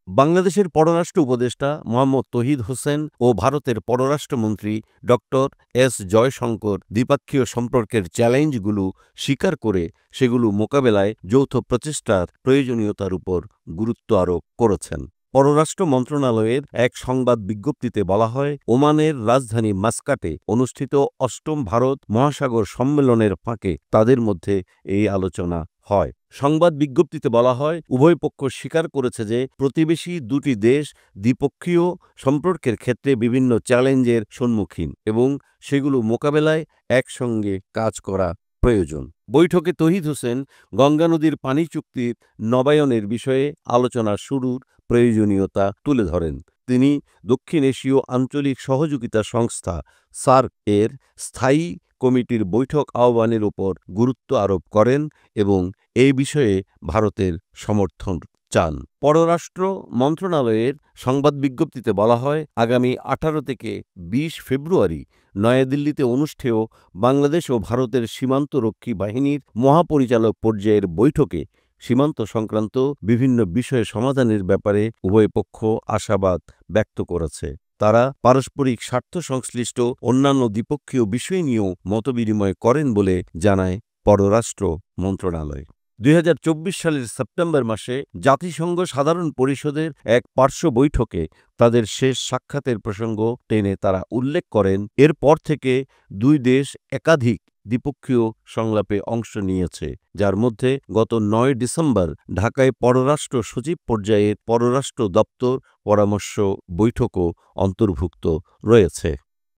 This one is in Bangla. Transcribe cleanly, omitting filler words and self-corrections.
বাংলাদেশের পররাষ্ট্র উপদেষ্টা মোহাম্মদ তৌহিদ হোসেন ও ভারতের পররাষ্ট্রমন্ত্রী ডক্টর এস জয়শঙ্কর দ্বিপক্ষীয় সম্পর্কের চ্যালেঞ্জগুলো স্বীকার করে সেগুলো মোকাবেলায় যৌথ প্রচেষ্টার প্রয়োজনীয়তার উপর গুরুত্ব আরোপ করেছেন। পররাষ্ট্র মন্ত্রণালয়ের এক সংবাদ বিজ্ঞপ্তিতে বলা হয়, ওমানের রাজধানী মাস্কাটে অনুষ্ঠিত ৮ম ভারত মহাসাগর সম্মেলনের ফাঁকে তাদের মধ্যে এই আলোচনা হয়। সংবাদ বিজ্ঞপ্তিতে বলা হয়, উভয় পক্ষ স্বীকার করেছে যে প্রতিবেশী দুটি দেশ দ্বিপক্ষীয় সম্পর্কের ক্ষেত্রে বিভিন্ন চ্যালেঞ্জের সম্মুখীন এবং সেগুলো মোকাবেলায় একসঙ্গে কাজ করা প্রয়োজন। বৈঠকে তৌহিদ হোসেন গঙ্গা নদীর পানি চুক্তির নবায়নের বিষয়ে আলোচনা শুরুর প্রয়োজনীয়তা তুলে ধরেন। তিনি দক্ষিণ এশীয় আঞ্চলিক সহযোগিতা সংস্থা সার্ক এর স্থায়ী কমিটির বৈঠক আহ্বানের উপর গুরুত্ব আরোপ করেন এবং এই বিষয়ে ভারতের সমর্থন চান। পররাষ্ট্র মন্ত্রণালয়ের সংবাদ বিজ্ঞপ্তিতে বলা হয়, আগামী ১৮ থেকে ২০ ফেব্রুয়ারি নয়াদিল্লিতে অনুষ্ঠেয় বাংলাদেশ ও ভারতের সীমান্তরক্ষী বাহিনীর মহাপরিচালক পর্যায়ের বৈঠকে সীমান্ত সংক্রান্ত বিভিন্ন বিষয় সমাধানের ব্যাপারে উভয় পক্ষ আশাবাদ ব্যক্ত করেছে। তারা পারস্পরিক স্বার্থ সংশ্লিষ্ট অন্যান্য দ্বিপক্ষীয় বিষয় নিয়েও মতবিনিময় করেন বলে জানায় পররাষ্ট্র মন্ত্রণালয়। ২০২৪ সালের সেপ্টেম্বর মাসে জাতিসংঘ সাধারণ পরিষদের এক পার্শ্ব বৈঠকে তাদের শেষ সাক্ষাতের প্রসঙ্গ টেনে তারা উল্লেখ করেন, এরপর থেকে দুই দেশ একাধিক দ্বিপক্ষীয় সংলাপে অংশ নিয়েছে, যার মধ্যে গত ৯ ডিসেম্বর ঢাকায় পররাষ্ট্র সচিব পর্যায়ের পররাষ্ট্র দপ্তর পরামর্শ বৈঠকও অন্তর্ভুক্ত রয়েছে।